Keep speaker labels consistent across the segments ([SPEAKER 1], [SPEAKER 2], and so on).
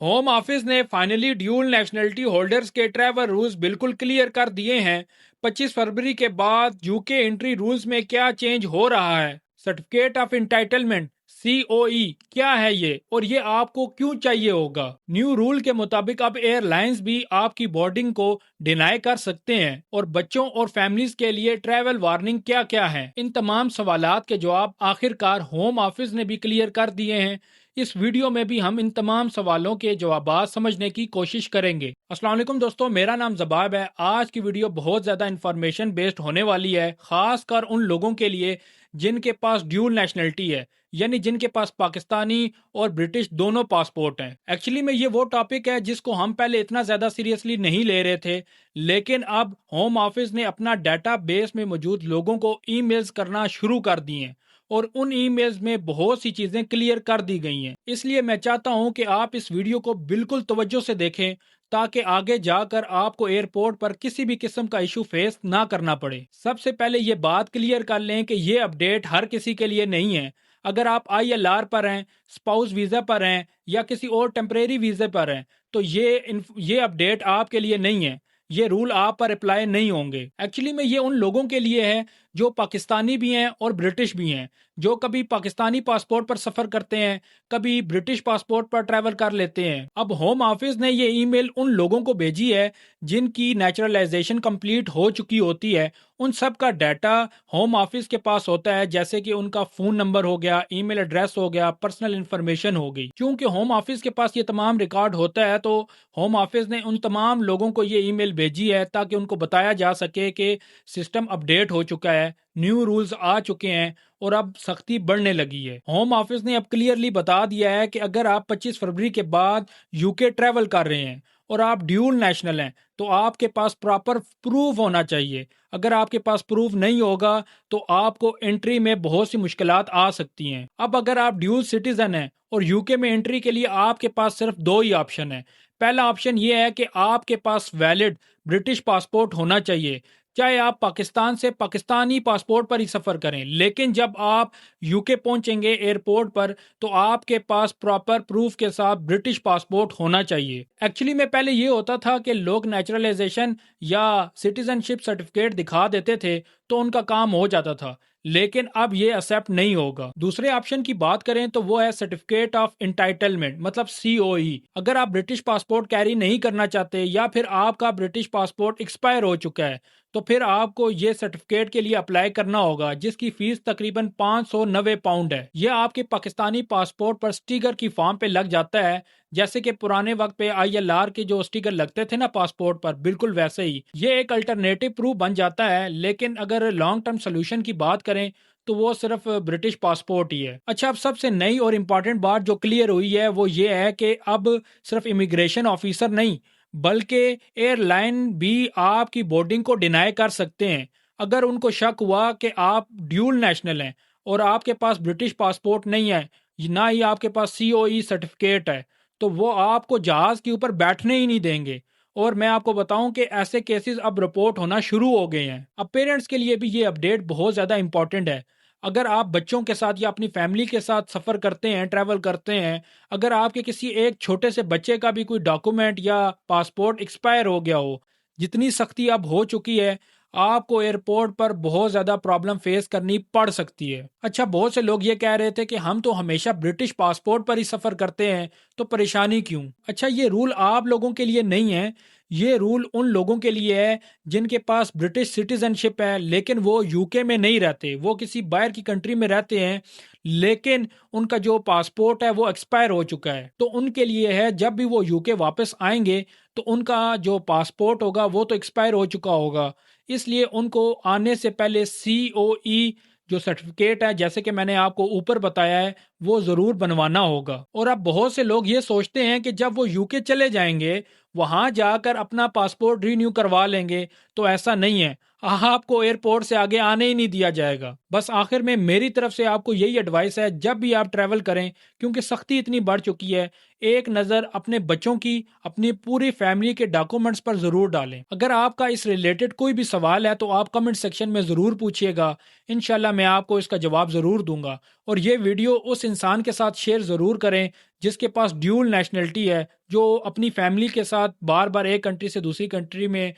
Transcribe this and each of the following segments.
[SPEAKER 1] Home office ने finally dual nationality holders के travel rules बिल्कुल क्लियर कर दिए हैं। 25 फरवरी के बाद यूके एंट्री रूल्स में क्या चेंज हो रहा है? सर्टिफिकेट ऑफ इंटाइटलमेंट COE क्या है ये, और ये आपको क्यों चाहिए होगा? न्यू रूल के मुताबिक अब एयरलाइंस भी आपकी बोर्डिंग को डिनाई कर सकते हैं। और बच्चों और फैमिलीज के लिए ट्रैवल वार्निंग क्या क्या है? इन तमाम सवालात के जवाब आखिरकार होम ऑफिस ने भी क्लियर कर दिए हैं। इस वीडियो में भी हम इन तमाम सवालों के जवाब समझने की कोशिश करेंगे। अस्सलाम वालेकुम दोस्तों, मेरा नाम जबाब है। आज की वीडियो बहुत ज़्यादा इंफॉर्मेशन बेस्ड होने वाली है, खासकर उन लोगों के लिए जिनके पास ड्यूल नेशनलिटी है, यानी जिनके पास पाकिस्तानी और ब्रिटिश दोनों पासपोर्ट हैं। एक्चुअली में ये वो टॉपिक है जिसको हम पहले इतना ज़्यादा सीरियसली नहीं ले रहे थे, लेकिन अब होम ऑफिस ने अपना डाटा बेस में मौजूद लोगों को ईमेल्स करना शुरू कर दिए हैं और उन ईमेल्स में बहुत सी चीजें क्लियर कर दी गई हैं। इसलिए मैं चाहता हूं कि आप इस वीडियो को बिल्कुल तवज्जो से देखें, ताकि आगे जाकर आपको एयरपोर्ट पर किसी भी किस्म का इशू फेस ना करना पड़े। सबसे पहले ये बात क्लियर कर लें कि ये अपडेट हर किसी के लिए नहीं है। अगर आप ILR पर हैं, स्पाउस वीजा पर हैं या किसी और टेम्परेरी वीजे पर हैं, तो ये अपडेट आपके लिए नहीं है। ये रूल आप पर अप्लाई नहीं होंगे। एक्चुअली में ये उन लोगों के लिए है जो पाकिस्तानी भी हैं और ब्रिटिश भी हैं, जो कभी पाकिस्तानी पासपोर्ट पर सफर करते हैं, कभी ब्रिटिश पासपोर्ट पर ट्रैवल कर लेते हैं। अब होम ऑफिस ने ये ईमेल उन लोगों को भेजी है जिनकी नेचुरलाइजेशन कंप्लीट हो चुकी होती है। उन सब का डाटा होम ऑफिस के पास होता है, जैसे कि उनका फोन नंबर हो गया, ईमेल एड्रेस हो गया, पर्सनल इंफॉर्मेशन हो गई। क्योंकि होम ऑफिस के पास ये तमाम रिकॉर्ड होता है, तो होम ऑफिस ने उन तमाम लोगों को ये ईमेल भेजी है ताकि उनको बताया जा सके कि सिस्टम अपडेट हो चुका है, न्यू रूल्स आ चुके हैं और अब सख्ती बढ़ने लगी है। होम ऑफिस ने अब क्लियरली बता दिया है कि अगर आप 25 फरवरी के बाद यूके ट्रैवल कर रहे हैं और आप ड्यूल नेशनल हैं, तो आपके पास प्रॉपर प्रूफ होना चाहिए। अगर आपके पास प्रूफ नहीं होगा तो आपको एंट्री में बहुत सी मुश्किलात आ सकती हैं। अब अगर आप ड्यूल सिटीजन हैं और यूके में एंट्री के लिए आपके पास सिर्फ दो ही ऑप्शन है। पहला ऑप्शन ये है कि आपके पास वैलिड ब्रिटिश पासपोर्ट होना चाहिए, चाहे आप पाकिस्तान से पाकिस्तानी पासपोर्ट पर ही सफर करें, लेकिन जब आप यूके पहुंचेंगे एयरपोर्ट पर तो आपके पास प्रॉपर प्रूफ के साथ ब्रिटिश पासपोर्ट होना चाहिए। एक्चुअली में पहले ये होता था कि लोग नेचुरलाइजेशन या सिटीजनशिप सर्टिफिकेट दिखा देते थे तो उनका काम हो जाता था, लेकिन अब ये एक्सेप्ट नहीं होगा। दूसरे ऑप्शन की बात करें तो वो है सर्टिफिकेट ऑफ इंटाइटलमेंट, मतलब COE। अगर आप ब्रिटिश पासपोर्ट कैरी नहीं करना चाहते या फिर आपका ब्रिटिश पासपोर्ट एक्सपायर हो चुका है, तो फिर आपको ये सर्टिफिकेट के लिए अप्लाई करना होगा, जिसकी फीस तकरीबन £590 है। ये आपके पाकिस्तानी पासपोर्ट पर स्टिकर की फॉर्म पे लग जाता है, जैसे कि पुराने वक्त पे ILR के जो स्टिकर लगते थे ना पासपोर्ट पर, बिल्कुल वैसे ही ये एक अल्टरनेटिव प्रूफ बन जाता है। लेकिन अगर लॉन्ग टर्म सोल्यूशन की बात करें तो वो सिर्फ ब्रिटिश पासपोर्ट ही है। अच्छा, अब सबसे नई और इम्पॉर्टेंट बात जो क्लियर हुई है वो ये है कि अब सिर्फ इमिग्रेशन ऑफिसर नहीं, बल्कि एयरलाइन भी आपकी बोर्डिंग को डिनाई कर सकते हैं। अगर उनको शक हुआ कि आप ड्यूल नेशनल हैं और आपके पास ब्रिटिश पासपोर्ट नहीं है, ना ही आपके पास COE सर्टिफिकेट है, तो वो आपको जहाज के ऊपर बैठने ही नहीं देंगे। और मैं आपको बताऊं कि ऐसे केसेस अब रिपोर्ट होना शुरू हो गए हैं। अब पेरेंट्स के लिए भी ये अपडेट बहुत ज़्यादा इंपॉर्टेंट है। अगर आप बच्चों के साथ या अपनी फैमिली के साथ सफ़र करते हैं, ट्रैवल करते हैं, अगर आपके किसी एक छोटे से बच्चे का भी कोई डॉक्यूमेंट या पासपोर्ट एक्सपायर हो गया हो, जितनी सख्ती अब हो चुकी है, आपको एयरपोर्ट पर बहुत ज़्यादा प्रॉब्लम फेस करनी पड़ सकती है। अच्छा, बहुत से लोग ये कह रहे थे कि हम तो हमेशा ब्रिटिश पासपोर्ट पर ही सफ़र करते हैं, तो परेशानी क्यों? अच्छा, ये रूल आप लोगों के लिए नहीं है। ये रूल उन लोगों के लिए है जिनके पास ब्रिटिश सिटीजनशिप है, लेकिन वो यूके में नहीं रहते, वो किसी बाहर की कंट्री में रहते हैं, लेकिन उनका जो पासपोर्ट है वो एक्सपायर हो चुका है। तो उनके लिए है, जब भी वो यूके वापस आएंगे तो उनका जो पासपोर्ट होगा वो तो एक्सपायर हो चुका होगा, इसलिए उनको आने से पहले COE जो सर्टिफिकेट है, जैसे कि मैंने आपको ऊपर बताया है, वो ज़रूर बनवाना होगा। और अब बहुत से लोग ये सोचते हैं कि जब वो यूके चले जाएंगे वहां जाकर अपना पासपोर्ट रीन्यू करवा लेंगे, तो ऐसा नहीं है। آپ کو ایئرپورٹ سے آگے آنے ہی نہیں دیا جائے گا۔ بس آخر میں میری طرف سے آپ کو یہی ایڈوائس ہے، جب بھی آپ ٹریول کریں، کیونکہ سختی اتنی بڑھ چکی ہے، ایک نظر اپنے بچوں کی، اپنی پوری فیملی کے ڈاکومنٹس پر ضرور ڈالیں۔ اگر آپ کا اس ریلیٹڈ کوئی بھی سوال ہے تو آپ کمنٹ سیکشن میں ضرور پوچھیے گا، انشاءاللہ میں آپ کو اس کا جواب ضرور دوں گا۔ اور یہ ویڈیو اس انسان کے ساتھ شیئر ضرور کریں جس کے پاس ڈیول نیشنلٹی ہے، جو اپنی فیملی کے ساتھ بار بار ایک کنٹری سے دوسری کنٹری میں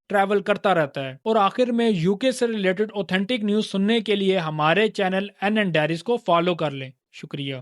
[SPEAKER 1] ٹریول کرتا رہتا ہے۔ اور آخر میں یو کے سے ریلیٹڈ اوتھینٹک نیوز سننے کے لیے ہمارے چینل این ڈائریز کو فالو کر لیں۔ شکریہ۔